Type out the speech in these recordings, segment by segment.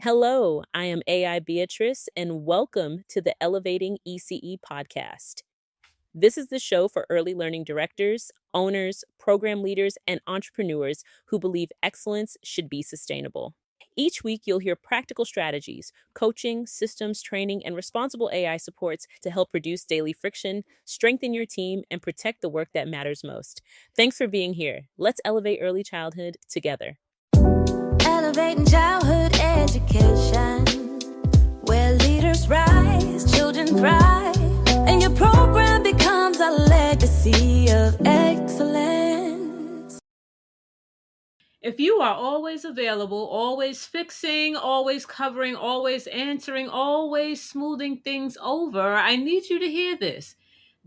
Hello, I am AI Beatrice, and welcome to the Elevating ECE podcast. This is the show for early learning directors, owners, program leaders, and entrepreneurs who believe excellence should be sustainable. Each week, you'll hear practical strategies, coaching, systems, training, and responsible AI supports to help reduce daily friction, strengthen your team, and protect the work that matters most. Thanks for being here. Let's elevate early childhood together. Elevating childhood education, where leaders rise, children thrive, and your program becomes a legacy of excellence. If you are always available, always fixing, always covering, always answering, always smoothing things over, I need you to hear this.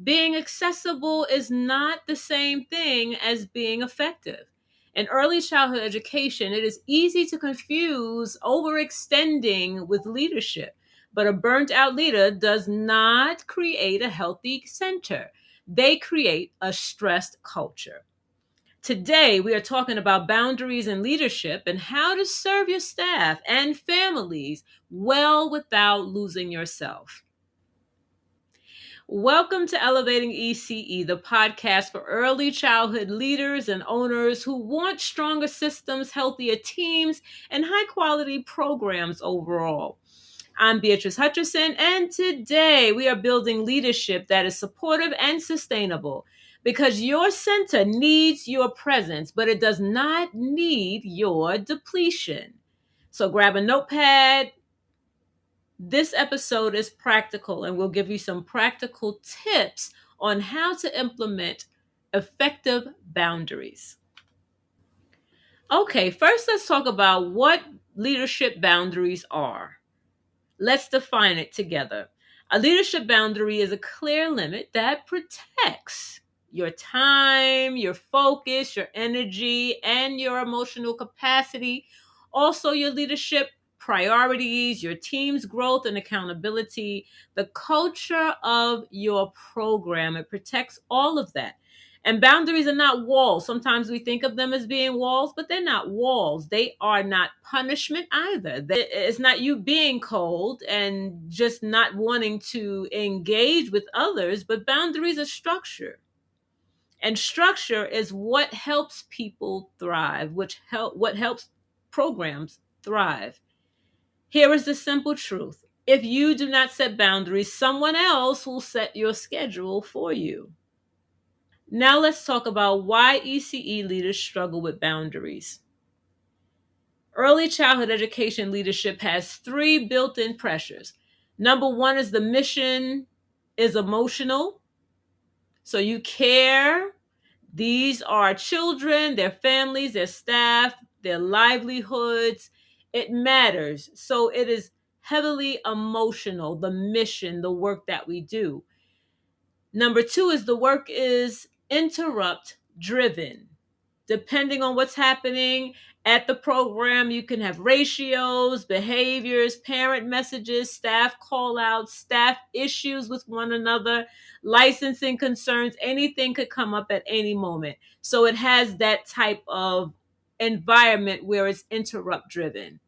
Being accessible is not the same thing as being effective. In early childhood education, it is easy to confuse overextending with leadership, but a burnt out leader does not create a healthy center. They create a stressed culture. Today, we are talking about boundaries and leadership and how to serve your staff and families well without losing yourself. Welcome to Elevating ECE, the podcast for early childhood leaders and owners who want stronger systems, healthier teams, and high-quality programs overall. I'm Beatrice Hutcherson, and today we are building leadership that is supportive and sustainable because your center needs your presence, but it does not need your depletion. So grab a notepad. This episode is practical, and we'll give you some practical tips on how to implement effective boundaries. Okay, first let's talk about what leadership boundaries are. Let's define it together. A leadership boundary is a clear limit that protects your time, your focus, your energy, and your emotional capacity. Also, your leadership priorities, your team's growth and accountability, the culture of your program. It protects all of that. And boundaries are not walls. Sometimes we think of them as being walls, but they're not walls. They are not punishment either. It's not you being cold and just not wanting to engage with others, but boundaries are structure. And structure is what helps people thrive, what helps programs thrive. Here is the simple truth. If you do not set boundaries, someone else will set your schedule for you. Now let's talk about why ECE leaders struggle with boundaries. Early childhood education leadership has 3 built-in pressures. Number 1 is the mission is emotional. So you care. These are children, their families, their staff, their livelihoods. It matters. So it is heavily emotional, the mission, the work that we do. Number 2 is the work is interrupt driven. Depending on what's happening at the program, you can have ratios, behaviors, parent messages, staff call outs, staff issues with one another, licensing concerns. Anything could come up at any moment. So it has that type of environment where it's interrupt driven.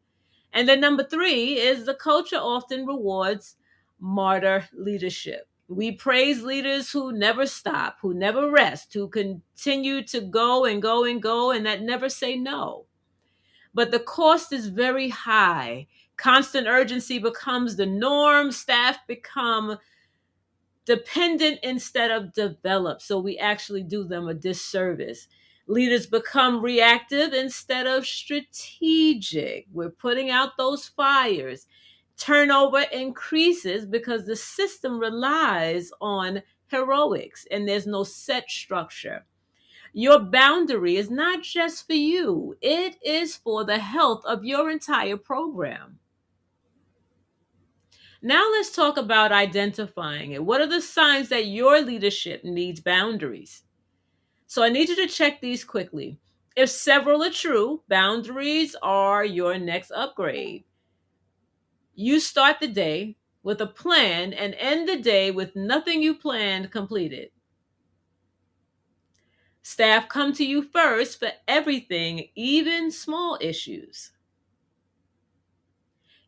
And then number 3 is the culture often rewards martyr leadership. We praise leaders who never stop, who never rest, who continue to go and go and go, and that never say no. But the cost is very high. Constant urgency becomes the norm. Staff become dependent instead of developed. So we actually do them a disservice. Leaders become reactive instead of strategic. We're putting out those fires. Turnover increases because the system relies on heroics and there's no set structure. Your boundary is not just for you, it is for the health of your entire program. Now let's talk about identifying it. What are the signs that your leadership needs boundaries? So I need you to check these quickly. If several are true, boundaries are your next upgrade. You start the day with a plan and end the day with nothing you planned completed. Staff come to you first for everything, even small issues.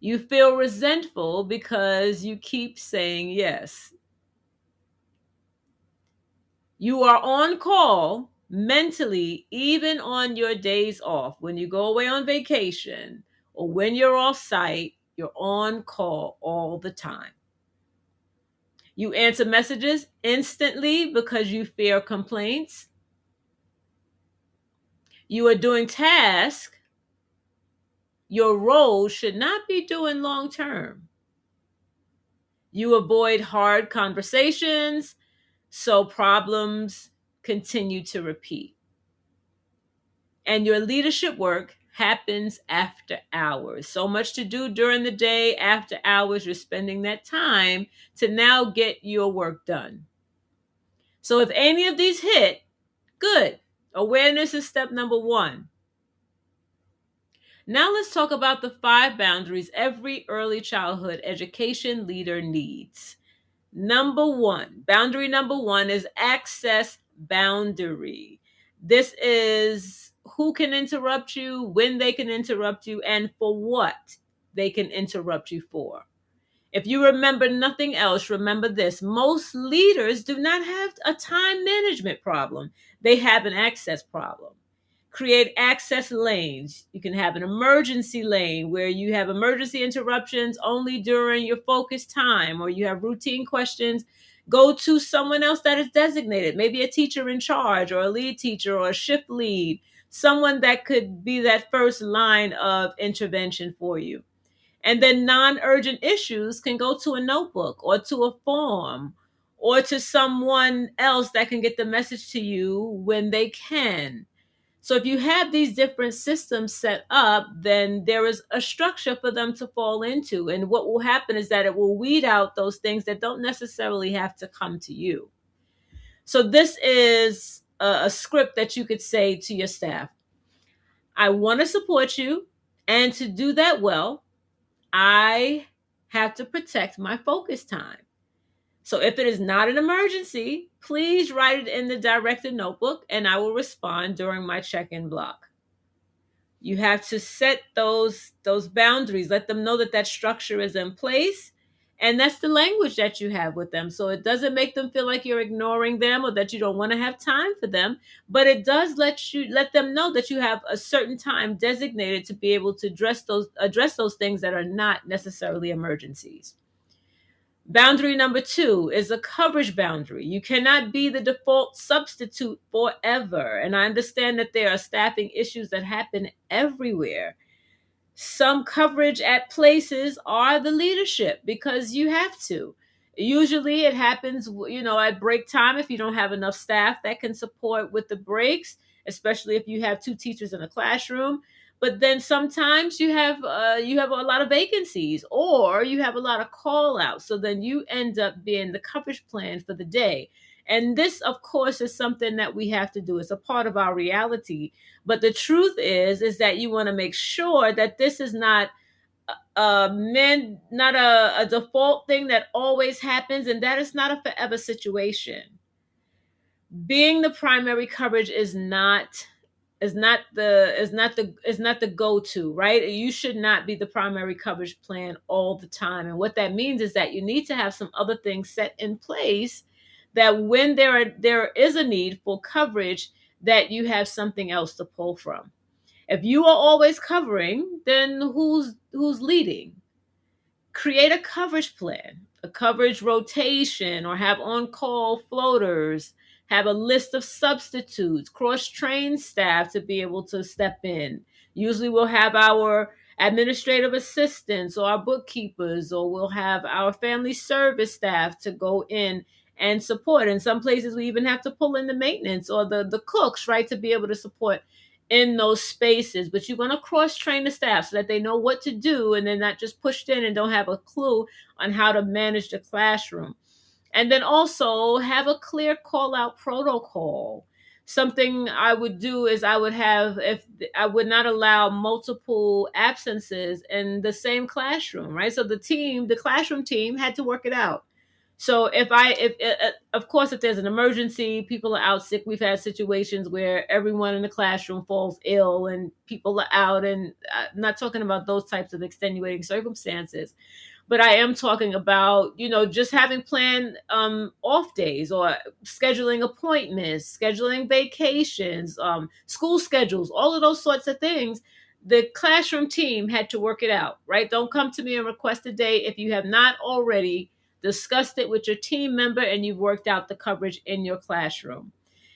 You feel resentful because you keep saying yes. You are on call mentally, even on your days off. When you go away on vacation or when you're off site, you're on call all the time. You answer messages instantly because you fear complaints. You are doing tasks your role should not be doing long term. You avoid hard conversations, so problems continue to repeat. And your leadership work happens after hours. So much to do during the day, after hours, you're spending that time to now get your work done. So if any of these hit, good. Awareness is step number one. Now let's talk about the 5 boundaries every early childhood education leader needs. Boundary number one is access boundary. This is who can interrupt you, when they can interrupt you, and for what they can interrupt you for. If you remember nothing else, remember this. Most leaders do not have a time management problem. They have an access problem. Create access lanes. You can have an emergency lane where you have emergency interruptions only during your focus time, or you have routine questions. Go to someone else that is designated, maybe a teacher in charge or a lead teacher or a shift lead, someone that could be that first line of intervention for you. And then non-urgent issues can go to a notebook or to a form or to someone else that can get the message to you when they can. So if you have these different systems set up, then there is a structure for them to fall into. And what will happen is that it will weed out those things that don't necessarily have to come to you. So this is a script that you could say to your staff. I want to support you. And to do that well, I have to protect my focus time. So if it is not an emergency, please write it in the directed notebook and I will respond during my check-in block. You have to set those boundaries, let them know that that structure is in place. And that's the language that you have with them. So it doesn't make them feel like you're ignoring them or that you don't want to have time for them, but it does let them know that you have a certain time designated to be able to address those things that are not necessarily emergencies. Boundary number 2 is a coverage boundary. You cannot be the default substitute forever. And I understand that there are staffing issues that happen everywhere. Some coverage at places are the leadership because you have to. Usually it happens, at break time if you don't have enough staff that can support with the breaks, especially if you have 2 teachers in a classroom. But then sometimes you have a lot of vacancies or you have a lot of call outs. So then you end up being the coverage plan for the day. And this, of course, is something that we have to do. It's a part of our reality. But the truth is that you want to make sure that this is not a default thing that always happens, and that is not a forever situation. Being the primary coverage is not the go-to, right? You should not be the primary coverage plan all the time. And what that means is that you need to have some other things set in place that when there is a need for coverage, that you have something else to pull from. If you are always covering, then who's leading? Create a coverage plan, a coverage rotation, or have on-call floaters, have a list of substitutes, cross-train staff to be able to step in. Usually we'll have our administrative assistants or our bookkeepers, or we'll have our family service staff to go in and support. In some places, we even have to pull in the maintenance or the cooks, right, to be able to support in those spaces. But you want to cross-train the staff so that they know what to do and they're not just pushed in and don't have a clue on how to manage the classroom. And then also have a clear call-out protocol. Something I would do is I would not allow multiple absences in the same classroom, right? So the classroom team had to work it out. So if of course, if there's an emergency, people are out sick. We've had situations where everyone in the classroom falls ill and people are out, and I'm not talking about those types of extenuating circumstances, but I am talking about, just having planned off days, or scheduling appointments, scheduling vacations, school schedules, all of those sorts of things. The classroom team had to work it out, right? Don't come to me and request a day if you have not already discussed it with your team member and you've worked out the coverage in your classroom.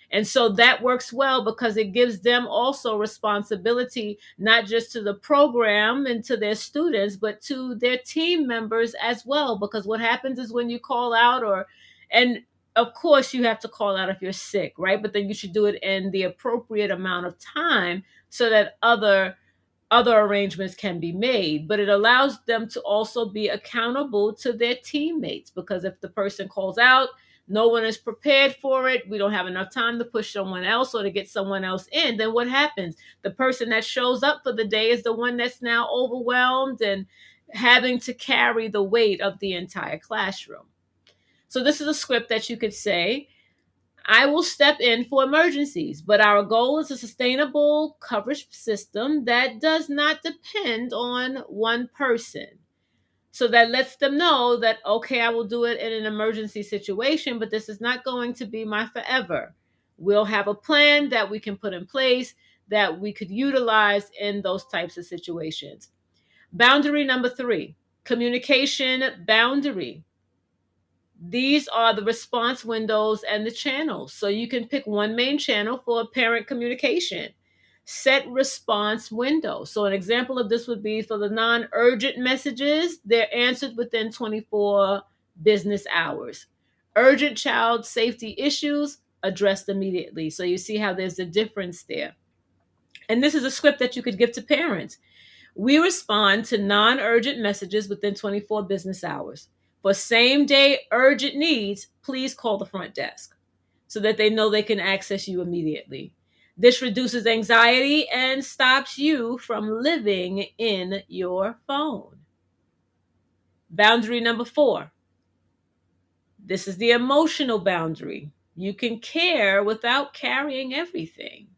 And so that works well because it gives them also responsibility, not just to the program and to their students, but to their team members as well. Because what happens is when you call out, and of course you have to call out if you're sick, right? But then you should do it in the appropriate amount of time so that other arrangements can be made. But it allows them to also be accountable to their teammates, because if the person calls out, no one is prepared for it, we don't have enough time to push someone else or to get someone else in, then what happens? The person that shows up for the day is the one that's now overwhelmed and having to carry the weight of the entire classroom. So this is a script that you could say: I will step in for emergencies, but our goal is a sustainable coverage system that does not depend on one person. So that lets them know that, okay, I will do it in an emergency situation, but this is not going to be my forever. We'll have a plan that we can put in place that we could utilize in those types of situations. Boundary number 3, communication boundary. These are the response windows and the channels. So you can pick one main channel for parent communication. Set response window. So an example of this would be for the non-urgent messages, they're answered within 24 business hours. Urgent child safety issues, addressed immediately. So you see how there's a difference there. And this is a script that you could give to parents. We respond to non-urgent messages within 24 business hours. For same-day urgent needs, please call the front desk so that they know they can access you immediately. This reduces anxiety and stops you from living in your phone. Boundary number 4. This is the emotional boundary. You can care without carrying everything.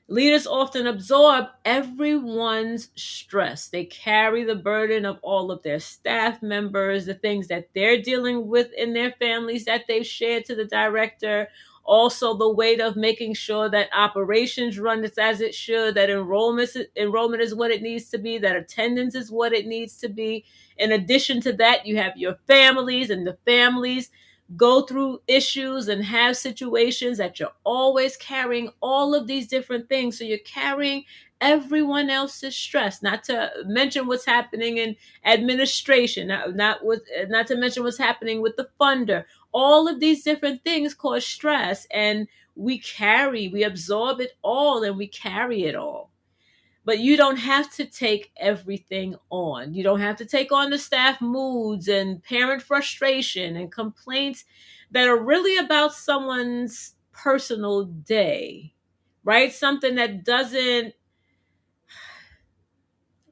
Leaders often absorb everyone's stress. They carry the burden of all of their staff members, the things that they're dealing with in their families that they've shared to the director. Also, the weight of making sure that operations run as it should, that enrollment is what it needs to be, that attendance is what it needs to be. In addition to that, you have your families, and the families go through issues and have situations that you're always carrying all of these different things. So you're carrying everyone else's stress, not to mention what's happening in administration, not to mention what's happening with the funder. All of these different things cause stress, and we absorb it all, and we carry it all. But you don't have to take everything on. You don't have to take on the staff moods and parent frustration and complaints that are really about someone's personal day, right? Something that doesn't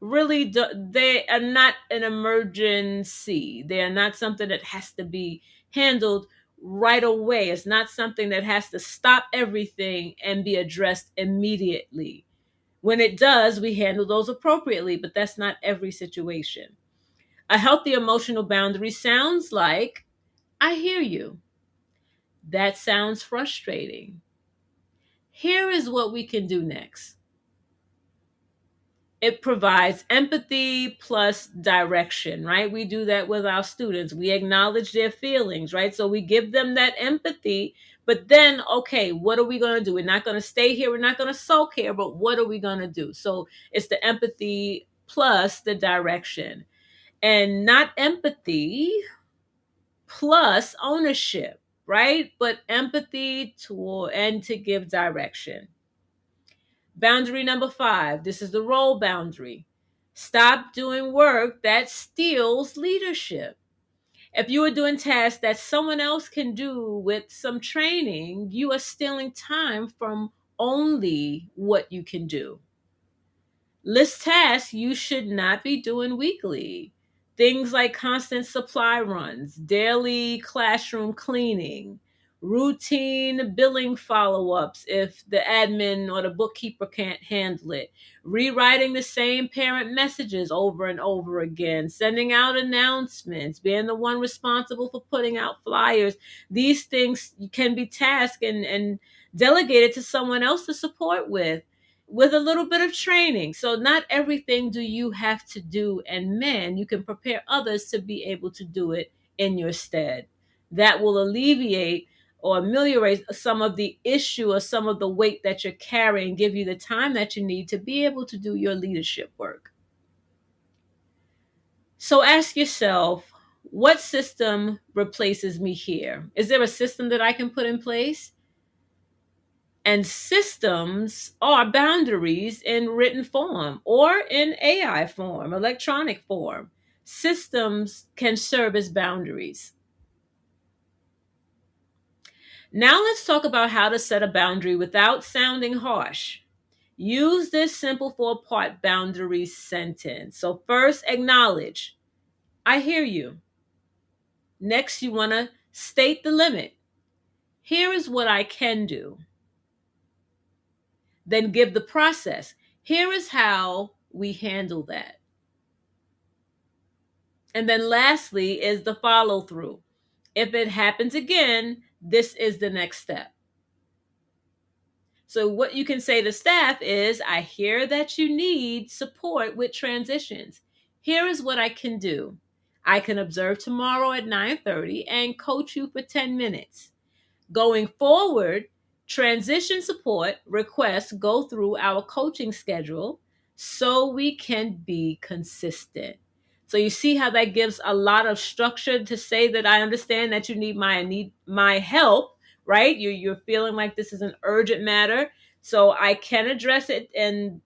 really, they are not an emergency. They are not something that has to be handled right away. It's not something that has to stop everything and be addressed immediately. When it does, we handle those appropriately, but that's not every situation. A healthy emotional boundary sounds like, I hear you. That sounds frustrating. Here is what we can do next. It provides empathy plus direction, right? We do that with our students. We acknowledge their feelings, right? So we give them that empathy, but then, okay, what are we going to do? We're not going to stay here. We're not going to sulk here, but what are we going to do? So it's the empathy plus the direction, and not empathy plus ownership, right? But empathy to give direction. Boundary number 5. This is the role boundary. Stop doing work that steals leadership. If you are doing tasks that someone else can do with some training, you are stealing time from only what you can do. List tasks you should not be doing weekly. Things like constant supply runs, daily classroom cleaning, routine billing follow ups if the admin or the bookkeeper can't handle it, rewriting the same parent messages over and over again, sending out announcements, being the one responsible for putting out flyers. These things can be tasked and delegated to someone else to support with a little bit of training. So not everything do you have to do, and man, you can prepare others to be able to do it in your stead. That will alleviate or ameliorate some of the issue or some of the weight that you're carrying, give you the time that you need to be able to do your leadership work. So ask yourself, what system replaces me here? Is there a system that I can put in place? And systems are boundaries in written form or in AI form, electronic form. Systems can serve as boundaries. Now let's talk about how to set a boundary without sounding harsh. Use this simple 4-part boundary sentence. So first, acknowledge, I hear you. Next, you want to state the limit. Here is what I can do. Then give the process. Here is how we handle that. And then lastly is the follow through. If it happens again, this is the next step. So what you can say to staff is, I hear that you need support with transitions. Here is what I can do. I can observe tomorrow at 9:30 and coach you for 10 minutes. Going forward, transition support requests go through our coaching schedule so we can be consistent. So you see how that gives a lot of structure to say that I understand that you need my help, right? You're feeling like this is an urgent matter, so I can address it, and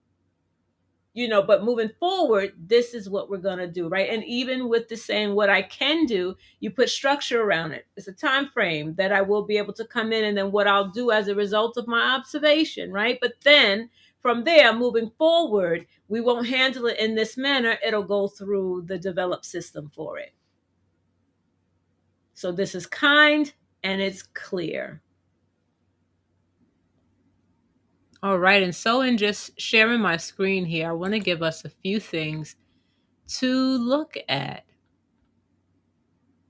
but moving forward, this is what we're going to do, right? And even with the saying what I can do, you put structure around it. It's a time frame that I will be able to come in, and then what I'll do as a result of my observation, right? But then from there, moving forward, we won't handle it in this manner. It'll go through the developed system for it. So this is kind and it's clear. All right, and so in just sharing my screen here, I want to give us a few things to look at.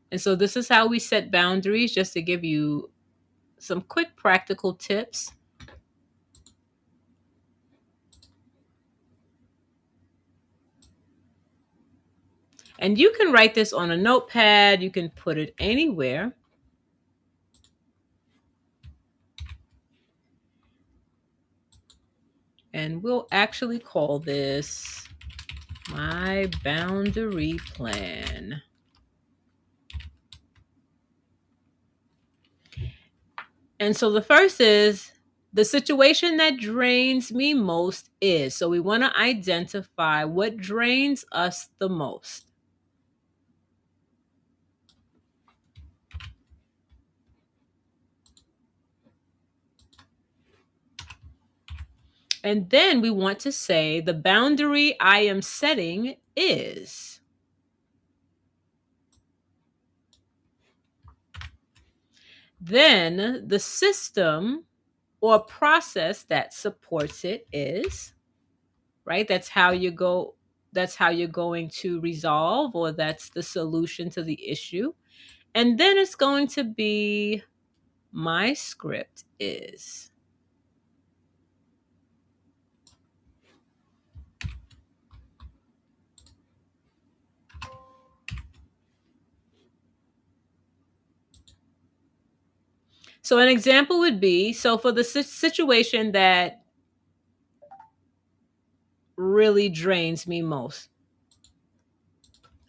And so this is how we set boundaries, just to give you some quick practical tips. And you can write this on a notepad, you can put it anywhere. And we'll actually call this my boundary plan. And so the first is, the situation that drains me most is. So we want to identify what drains us the most. And then we want to say the boundary I am setting is. Then the system or process that supports it is, right? That's how you're going to resolve, or that's the solution to the issue. And then it's going to be my script is. So an example would be, so for the situation that really drains me most,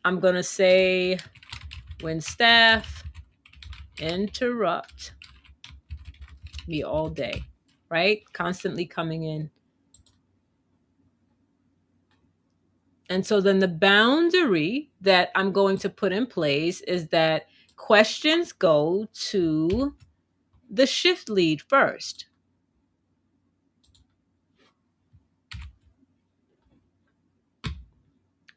I'm going to say, when staff interrupt me all day, right? Constantly coming in. And so then the boundary that I'm going to put in place is that questions go to the shift lead first.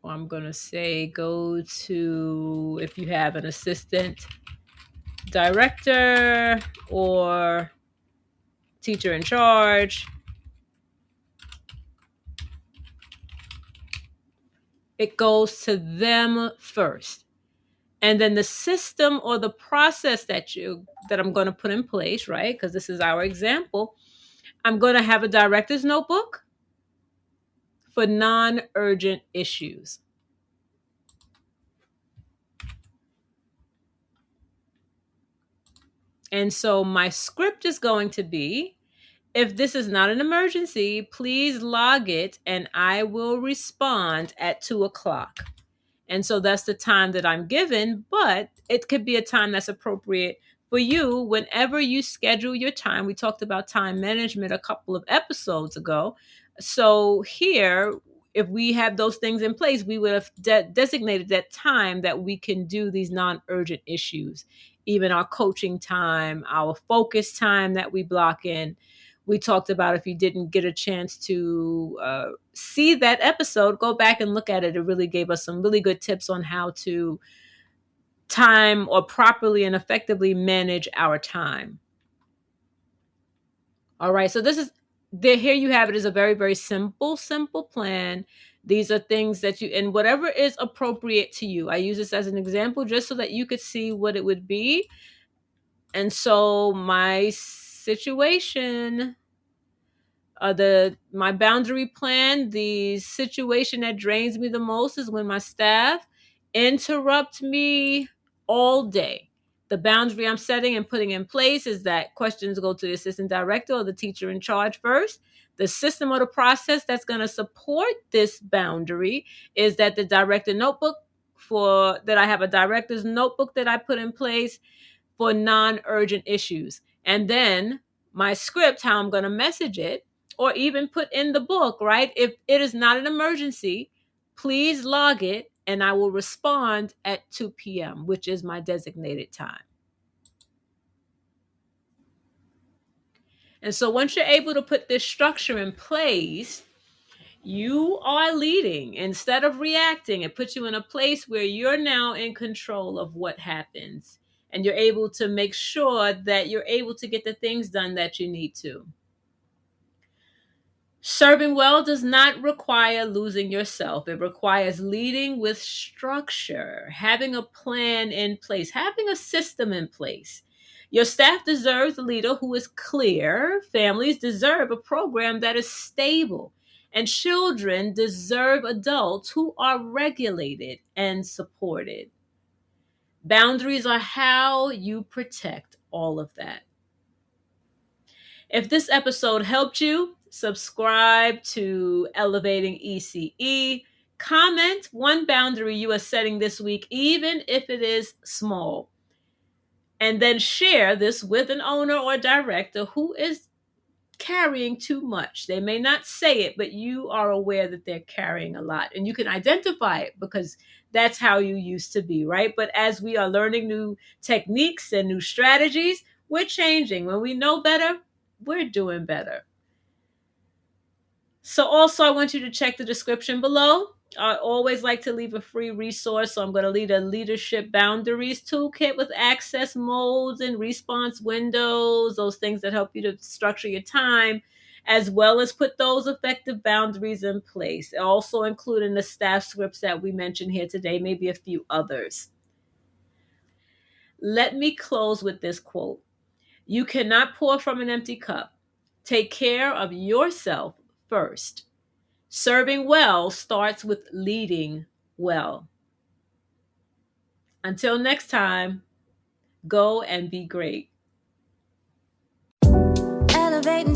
or I'm going to say go to, if you have an assistant director or teacher in charge, it goes to them first. And then the system or the process that I'm going to put in place, right? Because this is our example. I'm going to have a director's notebook for non-urgent issues. And so my script is going to be, if this is not an emergency, please log it and I will respond at 2:00. And so that's the time that I'm given, but it could be a time that's appropriate for you whenever you schedule your time. We talked about time management a couple of episodes ago. So here, if we have those things in place, we would have designated that time that we can do these non-urgent issues, even our coaching time, our focus time that we block in. We talked about, if you didn't get a chance to see that episode, go back and look at it. It really gave us some really good tips on how to time or properly and effectively manage our time. All right. So here you have it, is a very, very simple plan. These are things that and whatever is appropriate to you. I use this as an example just so that you could see what it would be. And so my situation, my boundary plan, the situation that drains me the most is when my staff interrupt me all day. The boundary I'm setting and putting in place is that questions go to the assistant director or the teacher in charge first. The system or the process that's going to support this boundary is that the director notebook that I have a director's notebook that I put in place for non-urgent issues. And then my script, how I'm going to message it, or even put in the book, right? If it is not an emergency, please log it and I will respond at 2 p.m., which is my designated time. And so once you're able to put this structure in place, you are leading instead of reacting. It puts you in a place where you're now in control of what happens. And you're able to make sure that you're able to get the things done that you need to. Serving well does not require losing yourself. It requires leading with structure, having a plan in place, having a system in place. Your staff deserves a leader who is clear. Families deserve a program that is stable. And children deserve adults who are regulated and supported. Boundaries are how you protect all of that. If this episode helped you, subscribe to Elevating ECE. Comment one boundary you are setting this week, even if it is small. And then share this with an owner or director who is carrying too much. They may not say it, but you are aware that they're carrying a lot. And you can identify it because that's how you used to be, right? But as we are learning new techniques and new strategies, we're changing. When we know better, we're doing better. So also, I want you to check the description below. I always like to leave a free resource. So I'm going to leave a leadership boundaries toolkit with access modes and response windows, those things that help you to structure your time, as well as put those effective boundaries in place. Also including the staff scripts that we mentioned here today, maybe a few others. Let me close with this quote. You cannot pour from an empty cup. Take care of yourself first. Serving well starts with leading well. Until next time, go and be great. Elevating